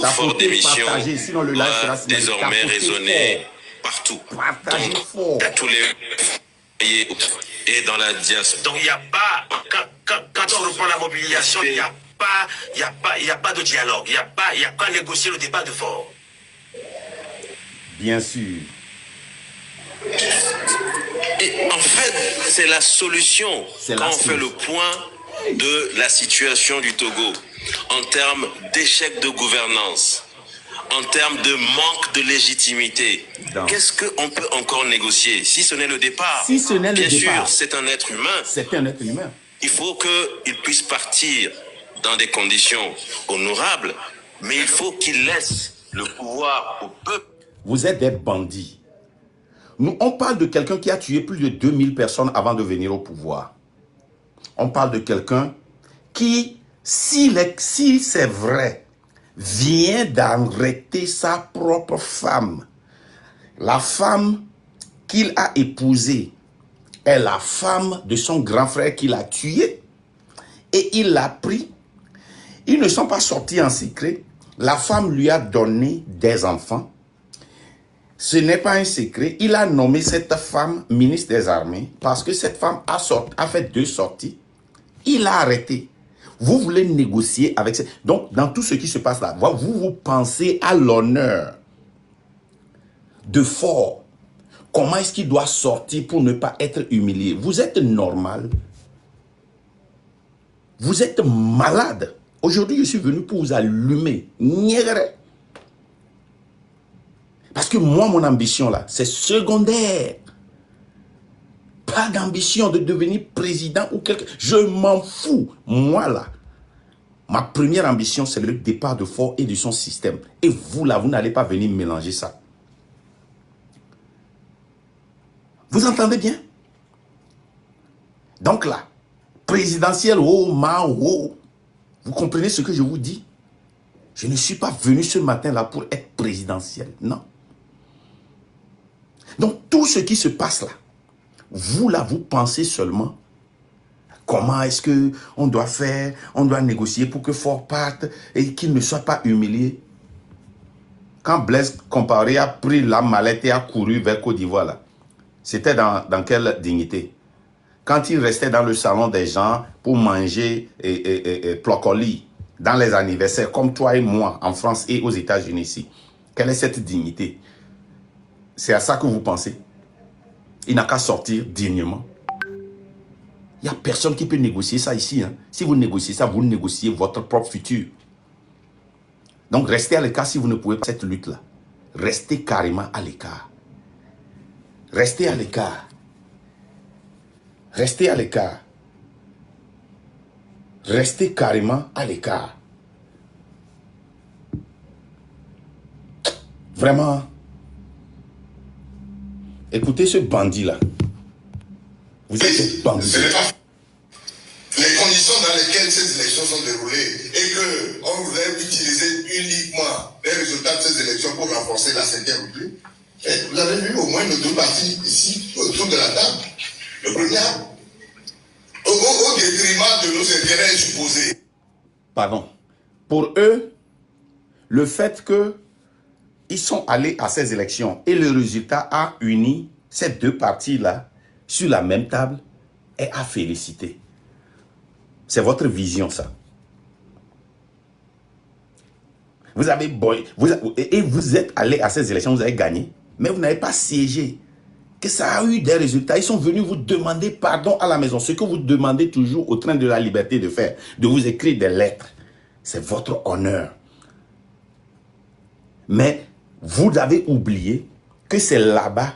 fort d'émission sinon le live sera désormais résonner partout. Partagez fort. À tous les foyers et dans la diaspora. Donc il n'y a pas, quand on reprend la mobilisation, il n'y a pas de dialogue, il n'y a pas négocier le débat de fort. Bien sûr. Et en fait, c'est la solution quand on fait le point de la situation du Togo en termes d'échec de gouvernance, en termes de manque de légitimité. Qu'est-ce qu'on peut encore négocier si ce n'est le départ? Si ce n'est le Bien départ. sûr, c'est un être humain. C'est un être humain. Il faut qu'il puisse partir dans des conditions honorables, mais il faut qu'il laisse le pouvoir au peuple. Vous êtes des bandits. Nous, on parle de quelqu'un qui a tué plus de 2000 personnes avant de venir au pouvoir. On parle de quelqu'un qui, si c'est vrai, vient d'arrêter sa propre femme. La femme qu'il a épousée est la femme de son grand frère qu'il a tué. Et il l'a pris. Ils ne sont pas sortis en secret. La femme lui a donné des enfants. Ce n'est pas un secret. Il a nommé cette femme ministre des Armées parce que cette femme a fait 2 sorties. Il a arrêté. Vous voulez négocier avec... Donc, dans tout ce qui se passe là, vous pensez à l'honneur de Faure. Comment est-ce qu'il doit sortir pour ne pas être humilié? Vous êtes normal. Vous êtes malade. Aujourd'hui, je suis venu pour vous allumer. Parce que moi, mon ambition là, c'est secondaire. Pas d'ambition de devenir président ou quelque... Je m'en fous. Moi là, ma première ambition, c'est le départ de Faure et de son système. Et vous là, vous n'allez pas venir mélanger ça. Vous entendez bien? Donc là, présidentiel, oh, oh. Vous comprenez ce que je vous dis? Je ne suis pas venu ce matin-là pour être présidentiel. Non. Donc, tout ce qui se passe là, vous là, vous pensez seulement comment est-ce qu'on doit faire, on doit négocier pour que Faure parte et qu'il ne soit pas humilié. Quand Blaise Compaoré a pris la mallette et a couru vers Côte d'Ivoire là, c'était dans quelle dignité? Quand il restait dans le salon des gens pour manger brocoli dans les anniversaires, comme toi et moi, en France et aux États-Unis ici, quelle est cette dignité? C'est à ça que vous pensez? Il n'a qu'à sortir dignement. Il n'y a personne qui peut négocier ça ici. Hein. Si vous négociez ça, vous négociez votre propre futur. Donc restez à l'écart si vous ne pouvez pas cette lutte-là. Restez carrément à l'écart. Restez à l'écart. Restez à l'écart. Restez carrément à l'écart. Vraiment. Écoutez ce bandit-là. Vous êtes des bandits. Les conditions dans lesquelles ces élections sont déroulées et qu'on voulait utiliser uniquement les résultats de ces élections pour renforcer la 5e République. Vous avez vu au moins nos 2 partis ici autour de la table. Le premier, au détriment de nos intérêts supposés. Pardon. Pour eux, le fait qu'ils sont allés à ces élections et le résultat a uni ces 2 partis-là sur la même table est à féliciter. C'est votre vision, ça. Vous êtes allé à ces élections, vous avez gagné, mais vous n'avez pas siégé. Que ça a eu des résultats. Ils sont venus vous demander pardon à la maison. Ce que vous demandez toujours au train de la liberté de faire, de vous écrire des lettres. C'est votre honneur. Mais vous avez oublié que c'est là-bas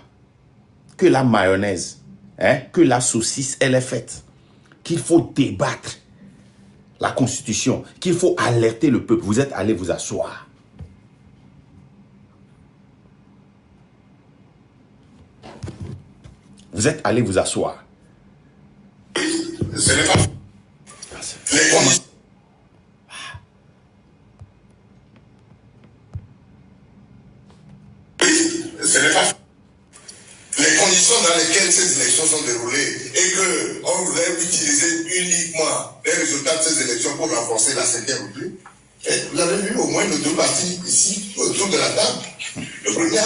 que la mayonnaise, que la saucisse, elle est faite. Qu'il faut débattre la Constitution, qu'il faut alerter le peuple. Vous êtes allés vous asseoir. Vous êtes allés vous asseoir. Ce n'est pas... Les conditions... Ce n'est pas... Les conditions dans lesquelles ces élections sont déroulées et qu'on voulait utiliser uniquement les résultats de ces élections pour renforcer la 5e République. Vous avez vu au moins nos deux partis ici, autour de la table. Le premier,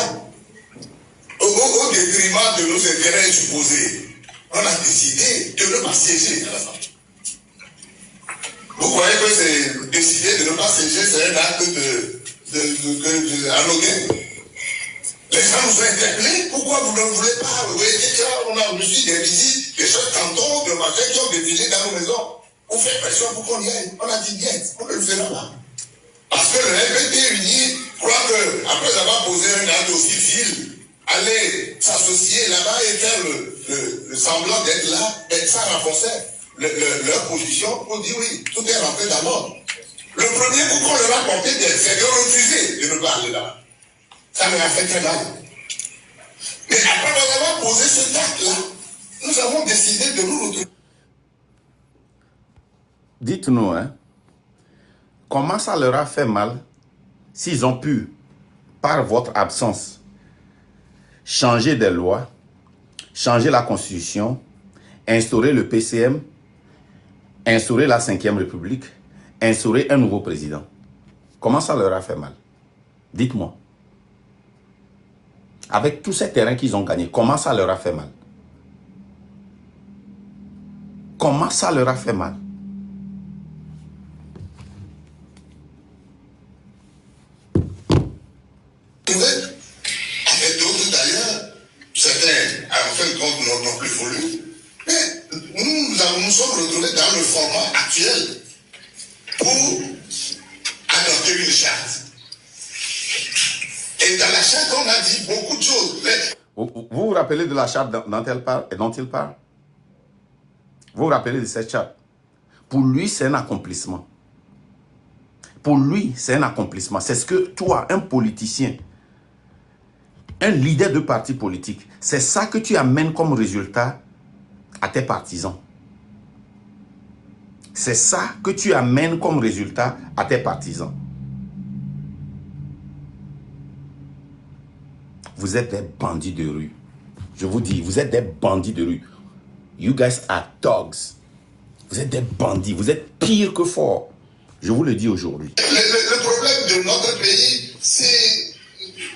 au détriment de nos intérêts supposés, on a décidé de ne pas siéger à l'Assemblée. Vous croyez que c'est décider de ne pas siéger, c'est un acte anodin? Les gens nous ont interpellés. Pourquoi vous ne voulez pas? Vous voyez, on a reçu des visites, des chefs cantons, de machin qui ont défilé dans nos maisons. On fait pression pour qu'on y aille. On a dit bien, on ne le fera pas. Parce que le FPT uni croit que, après avoir posé un acte aussi vil, aller s'associer là-bas et faire le semblant d'être là, et ça renforçait leur position pour dire oui, tout est rentré dans l'ordre. Le premier coup qu'on leur a porté, c'est de refuser de ne pas aller là-bas. Ça leur a fait très mal. Mais après avoir posé ce acte-là, nous avons décidé de nous retrouver. Dites-nous, hein, comment ça leur a fait mal s'ils ont pu, par votre absence, changer des lois, changer la Constitution, instaurer le PCM, instaurer la 5e République, instaurer un nouveau président? Comment ça leur a fait mal? Dites-moi. Avec tous ces terrains qu'ils ont gagnés, comment ça leur a fait mal? Comment ça leur a fait mal? Avec d'autres d'ailleurs, certains, en fin de compte, n'ont plus voulu. Mais nous sommes retrouvés dans le format actuel pour adopter une charte. Et dans la charte, on a dit beaucoup de choses. Vous vous rappelez de la charte dont il parle? Vous vous rappelez de cette charte? Pour lui, c'est un accomplissement. Pour lui, c'est un accomplissement. C'est ce que toi, un politicien, un leader de parti politique, c'est ça que tu amènes comme résultat à tes partisans. C'est ça que tu amènes comme résultat à tes partisans. Vous êtes des bandits de rue. Je vous dis, vous êtes des bandits de rue. You guys are dogs. Vous êtes des bandits. Vous êtes pire que forts. Je vous le dis aujourd'hui. Le problème de notre pays, c'est...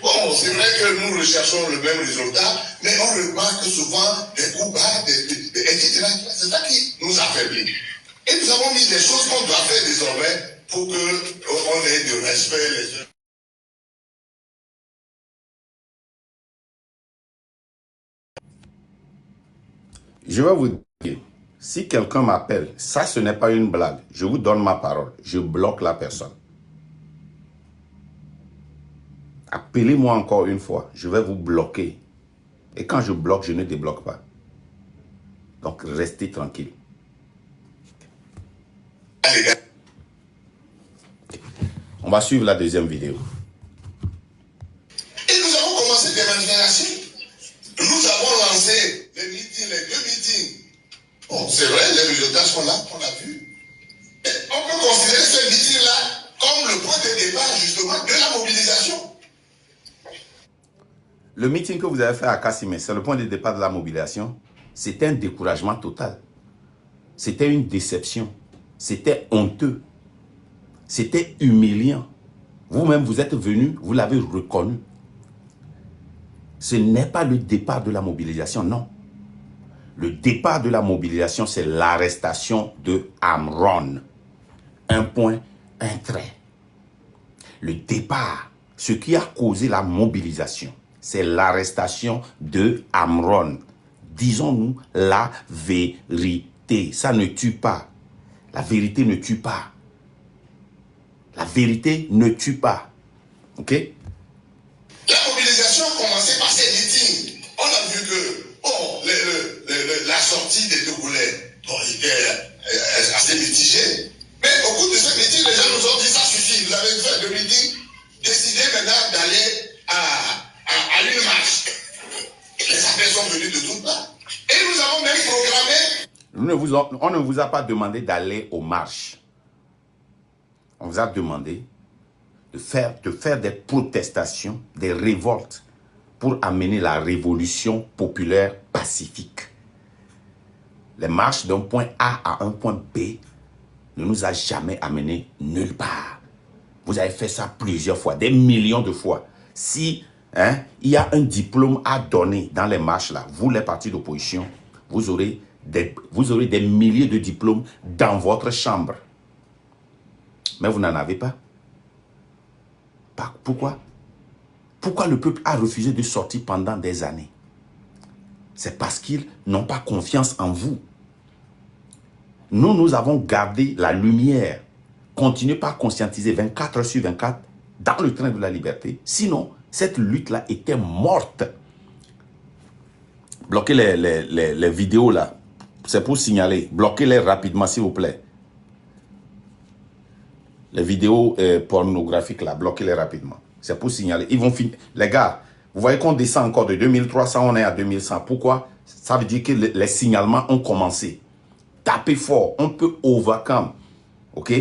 Bon, c'est vrai que nous recherchons le même résultat, mais on remarque souvent des coups bas, etc. C'est ça qui nous affaiblit. Et nous avons mis des choses qu'on doit faire désormais pour qu'on ait du respect les uns. Je vais vous dire, si quelqu'un m'appelle, ça ce n'est pas une blague, je vous donne ma parole, je bloque la personne. Appelez-moi encore une fois, je vais vous bloquer. Et quand je bloque, je ne débloque pas. Donc restez tranquille. On va suivre la deuxième vidéo. Et nous avons commencé des manifestations. Nous avons lancé les meetings, les 2 meetings. Bon, c'est vrai, les résultats sont là, on a vu. Et on peut considérer ce meeting-là comme le point de départ, justement, de la mobilisation. Le meeting que vous avez fait à Kassimé, c'est le point de départ de la mobilisation. C'était un découragement total. C'était une déception. C'était honteux. C'était humiliant. Vous-même, vous êtes venu, vous l'avez reconnu. Ce n'est pas le départ de la mobilisation, non. Le départ de la mobilisation, c'est l'arrestation de Amron. Un point, un trait. Le départ, ce qui a causé la mobilisation, c'est l'arrestation de Amron. Disons-nous la vérité. Ça ne tue pas. La vérité ne tue pas. La vérité ne tue pas. Ok? La mobilisation a commencé par ces meetings. On a vu que la sortie des Togolais était assez mitigée. Mais au bout de ce meeting, les gens nous ont dit ça suffit. Vous avez fait le meeting. Décidez maintenant d'aller à une marche. Les appels sont venus de toutes parts. Et nous avons même programmé. On ne vous a pas demandé d'aller aux marches. On vous a demandé de faire des protestations, des révoltes pour amener la révolution populaire pacifique. Les marches d'un point A à un point B ne nous a jamais amené nulle part. Vous avez fait ça plusieurs fois, des millions de fois. Si il y a un diplôme à donner dans les marches là, vous les partis d'opposition, vous aurez des milliers de diplômes dans votre chambre. Mais vous n'en avez pas. Pourquoi? Pourquoi le peuple a refusé de sortir pendant des années? C'est parce qu'ils n'ont pas confiance en vous. Nous avons gardé la lumière. Continuez pas à conscientiser 24 heures sur 24 dans le train de la liberté. Sinon, cette lutte-là était morte. Bloquez les vidéos là. C'est pour signaler. Bloquez-les rapidement, s'il vous plaît. Les vidéos pornographiques là, bloquez-les rapidement. C'est pour signaler. Ils vont finir. Les gars, vous voyez qu'on descend encore de 2300, on est à 2100. Pourquoi? Ça veut dire que les signalements ont commencé. Tapez fort, on peut overcome. Ok?